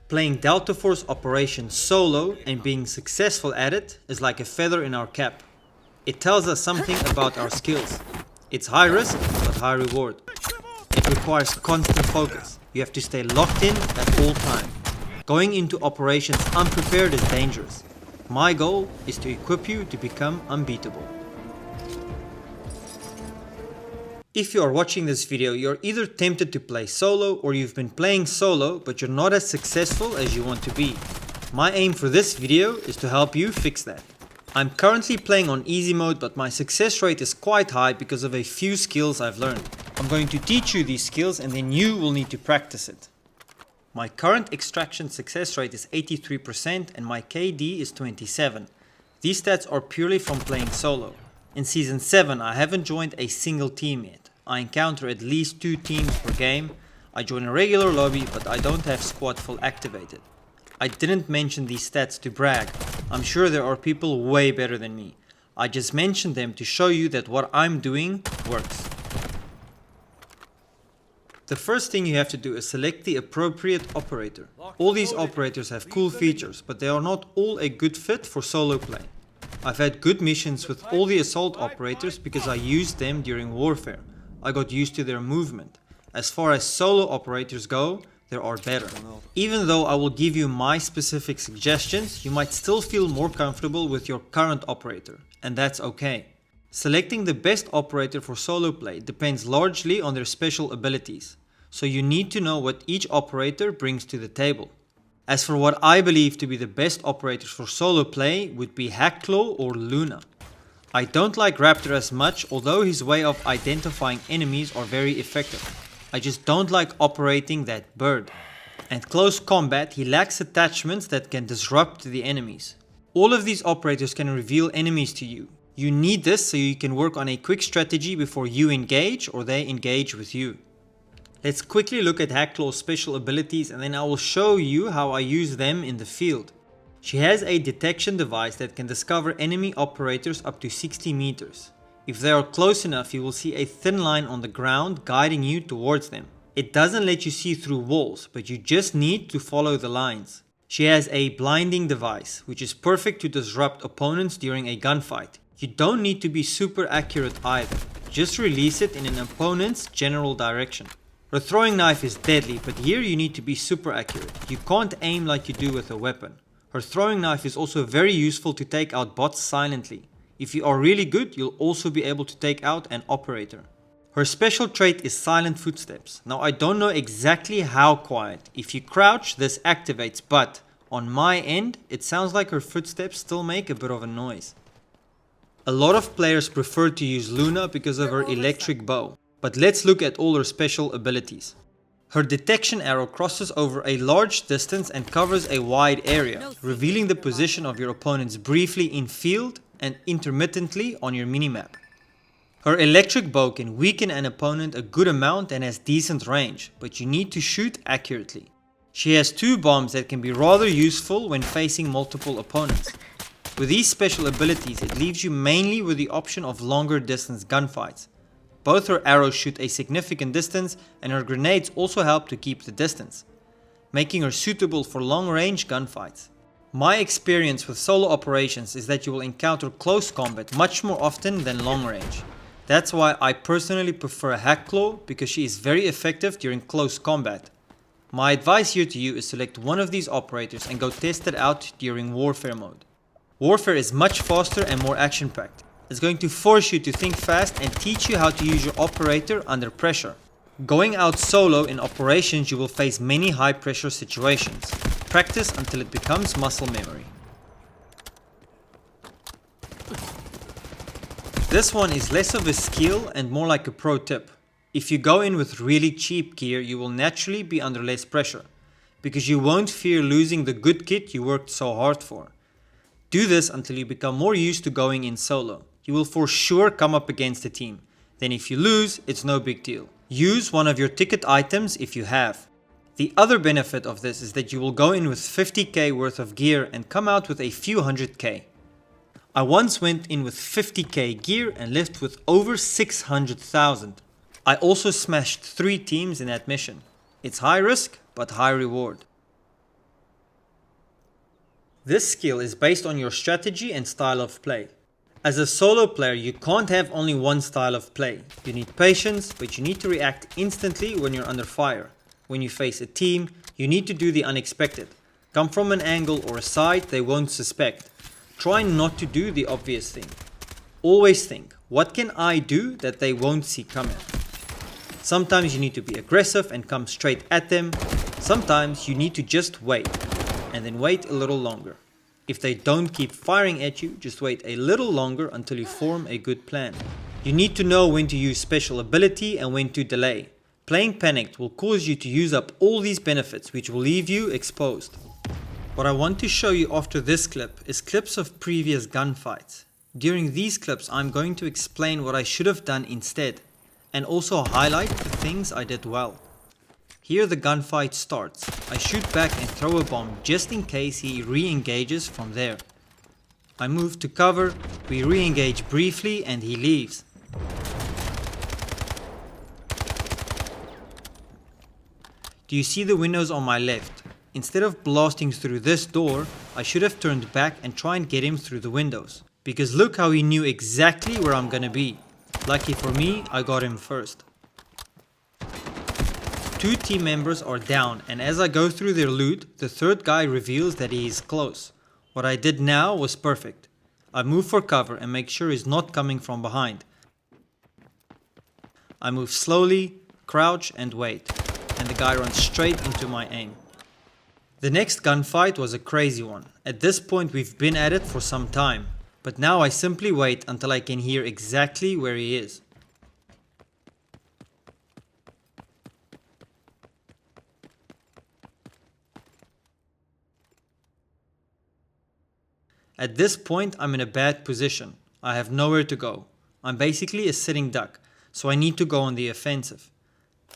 Playing Delta Force Operation solo and being successful at it is like a feather in our cap. It tells us something about our skills. It's high risk but high reward. It requires constant focus. You have to stay locked in at all times. Going into operations unprepared is dangerous. My goal is to equip you to become unbeatable. If you are watching this video, you're either tempted to play solo or you've been playing solo but you're not as successful as you want to be. My aim for this video is to help you fix that. I'm currently playing on easy mode, but my success rate is quite high because of a few skills I've learned. I'm going to teach you these skills and then you will need to practice it. My current extraction success rate is 83% and my KD is 27. These stats are purely from playing solo. In Season 7 I haven't joined a single team yet. I encounter at least 2 teams per game. I join a regular lobby but I don't have squad full activated. I didn't mention these stats to brag. I'm sure there are people way better than me. I just mentioned them to show you that what I'm doing works. The first thing you have to do is select the appropriate operator. All these operators have cool features, but they are not all a good fit for solo play. I've had good missions with all the assault operators because I used them during warfare. I got used to their movement. As far as solo operators go, there are better. Even though I will give you my specific suggestions, you might still feel more comfortable with your current operator, and that's okay. Selecting the best operator for solo play depends largely on their special abilities, so you need to know what each operator brings to the table. As for what I believe to be the best operators for solo play would be Hackclaw or Luna. I don't like Raptor as much, although his way of identifying enemies are very effective. I just don't like operating that bird. At close combat, he lacks attachments that can disrupt the enemies. All of these operators can reveal enemies to you. You need this so you can work on a quick strategy before you engage or they engage with you. Let's quickly look at Hackclaw's special abilities and then I will show you how I use them in the field. She has a detection device that can discover enemy operators up to 60 meters. If they are close enough, you will see a thin line on the ground guiding you towards them. It doesn't let you see through walls, but you just need to follow the lines. She has a blinding device, which is perfect to disrupt opponents during a gunfight. You don't need to be super accurate either. Just release it in an opponent's general direction. Her throwing knife is deadly, but here you need to be super accurate. You can't aim like you do with a weapon. Her throwing knife is also very useful to take out bots silently. If you are really good, you'll also be able to take out an operator. Her special trait is silent footsteps. Now I don't know exactly how quiet. If you crouch, this activates, but on my end, it sounds like her footsteps still make a bit of a noise. A lot of players prefer to use Luna because of her electric bow. But let's look at all her special abilities. Her detection arrow crosses over a large distance and covers a wide area, revealing the position of your opponents briefly in field and intermittently on your minimap. Her electric bow can weaken an opponent a good amount and has decent range, but you need to shoot accurately. She has 2 bombs that can be rather useful when facing multiple opponents. With these special abilities, it leaves you mainly with the option of longer distance gunfights. Both her arrows shoot a significant distance and her grenades also help to keep the distance, making her suitable for long range gunfights. My experience with solo operations is that you will encounter close combat much more often than long range. That's why I personally prefer Hackclaw, because she is very effective during close combat. My advice here to you is select one of these operators and go test it out during warfare mode. Warfare is much faster and more action packed. It's going to force you to think fast and teach you how to use your operator under pressure. Going out solo in operations, you will face many high pressure situations. Practice until it becomes muscle memory. This one is less of a skill and more like a pro tip. If you go in with really cheap gear, you will naturally be under less pressure, because you won't fear losing the good kit you worked so hard for. Do this until you become more used to going in solo. You will for sure come up against a team. Then if you lose, it's no big deal. Use one of your ticket items if you have. The other benefit of this is that you will go in with 50k worth of gear and come out with a few 100k. I once went in with 50k gear and left with over 600,000. I also smashed 3 teams in that mission. It's high risk, but high reward. This skill is based on your strategy and style of play. As a solo player, you can't have only one style of play. You need patience, but you need to react instantly when you're under fire. When you face a team, you need to do the unexpected. Come from an angle or a side they won't suspect. Try not to do the obvious thing. Always think, what can I do that they won't see coming? Sometimes you need to be aggressive and come straight at them. Sometimes you need to just wait, and then wait a little longer. If they don't keep firing at you, just wait a little longer until you form a good plan. You need to know when to use special ability and when to delay. Playing panicked will cause you to use up all these benefits, which will leave you exposed. What I want to show you after this clip is clips of previous gunfights. During these clips, I'm going to explain what I should have done instead, and also highlight the things I did well. Here the gunfight starts. I shoot back and throw a bomb just in case he re-engages from there. I move to cover, we re-engage briefly and he leaves. Do you see the windows on my left? Instead of blasting through this door, I should have turned back and try and get him through the windows. Because look how he knew exactly where I'm gonna be. Lucky for me, I got him first. Two team members are down, and as I go through their loot, the third guy reveals that he is close. What I did now was perfect. I move for cover and make sure he's not coming from behind. I move slowly, crouch and wait, and the guy runs straight into my aim. The next gunfight was a crazy one. At this point we've been at it for some time, but now I simply wait until I can hear exactly where he is. At this point I'm in a bad position. I have nowhere to go. I'm basically a sitting duck, so I need to go on the offensive.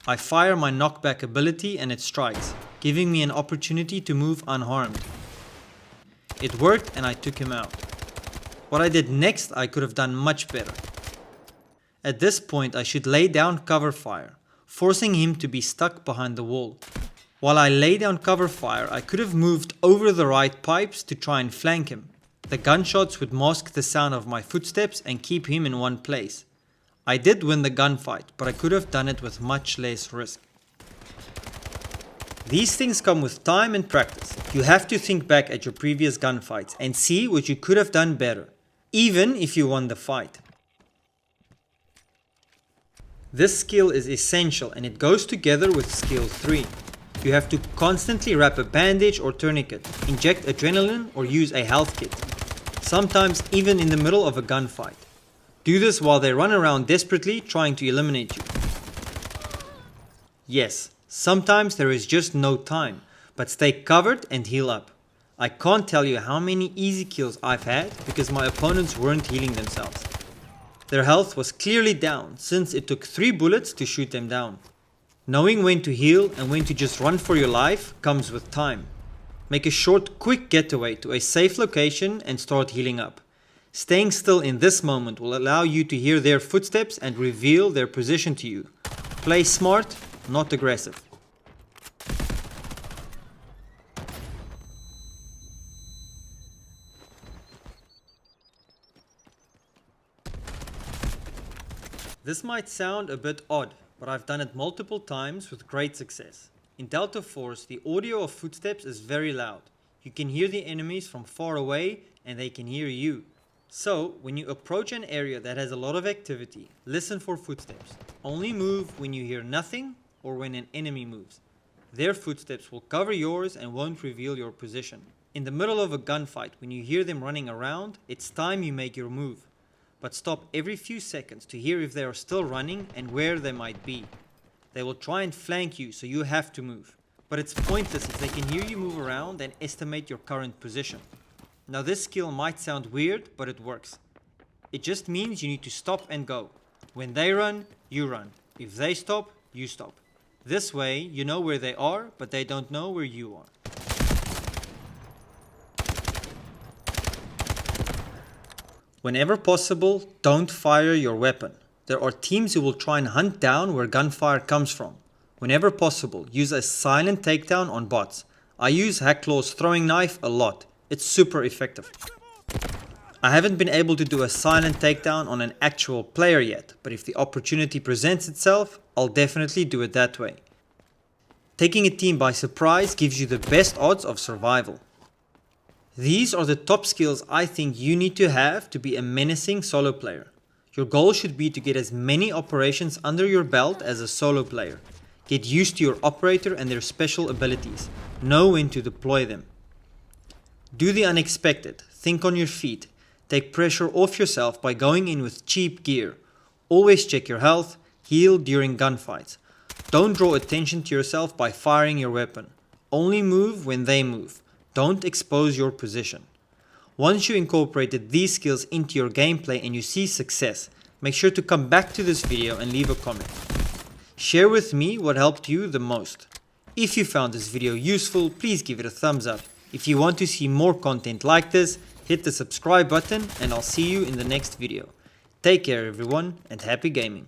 I fire my knockback ability and it strikes, giving me an opportunity to move unharmed. It worked and I took him out. What I did next I could have done much better. At this point I should lay down cover fire, forcing him to be stuck behind the wall. While I lay down cover fire, I could have moved over the right pipes to try and flank him. The gunshots would mask the sound of my footsteps and keep him in one place. I did win the gunfight, but I could have done it with much less risk. These things come with time and practice. You have to think back at your previous gunfights and see what you could have done better, even if you won the fight. This skill is essential and it goes together with skill 3. You have to constantly wrap a bandage or tourniquet, inject adrenaline or use a health kit. Sometimes even in the middle of a gunfight. Do this while they run around desperately trying to eliminate you. Yes, sometimes there is just no time, but stay covered and heal up. I can't tell you how many easy kills I've had because my opponents weren't healing themselves. Their health was clearly down since it took 3 bullets to shoot them down. Knowing when to heal and when to just run for your life comes with time. Make a short, quick getaway to a safe location and start healing up. Staying still in this moment will allow you to hear their footsteps and reveal their position to you. Play smart, not aggressive. This might sound a bit odd, but I've done it multiple times with great success. In Delta Force, the audio of footsteps is very loud. You can hear the enemies from far away and they can hear you. So, when you approach an area that has a lot of activity, listen for footsteps. Only move when you hear nothing or when an enemy moves. Their footsteps will cover yours and won't reveal your position. In the middle of a gunfight, when you hear them running around, it's time you make your move. But stop every few seconds to hear if they are still running and where they might be. They will try and flank you, so you have to move. But it's pointless if they can hear you move around and estimate your current position. Now this skill might sound weird, but it works. It just means you need to stop and go. When they run, you run. If they stop, you stop. This way, you know where they are, but they don't know where you are. Whenever possible, don't fire your weapon. There are teams who will try and hunt down where gunfire comes from. Whenever possible, use a silent takedown on bots. I use Hackclaw's throwing knife a lot. It's super effective. I haven't been able to do a silent takedown on an actual player yet, but if the opportunity presents itself, I'll definitely do it that way. Taking a team by surprise gives you the best odds of survival. These are the top skills I think you need to have to be a menacing solo player. Your goal should be to get as many operations under your belt as a solo player. Get used to your operator and their special abilities. Know when to deploy them. Do the unexpected. Think on your feet. Take pressure off yourself by going in with cheap gear. Always check your health. Heal during gunfights. Don't draw attention to yourself by firing your weapon. Only move when they move. Don't expose your position. Once you incorporated these skills into your gameplay and you see success, make sure to come back to this video and leave a comment. Share with me what helped you the most. If you found this video useful, please give it a thumbs up. If you want to see more content like this, hit the subscribe button and I'll see you in the next video. Take care everyone and happy gaming.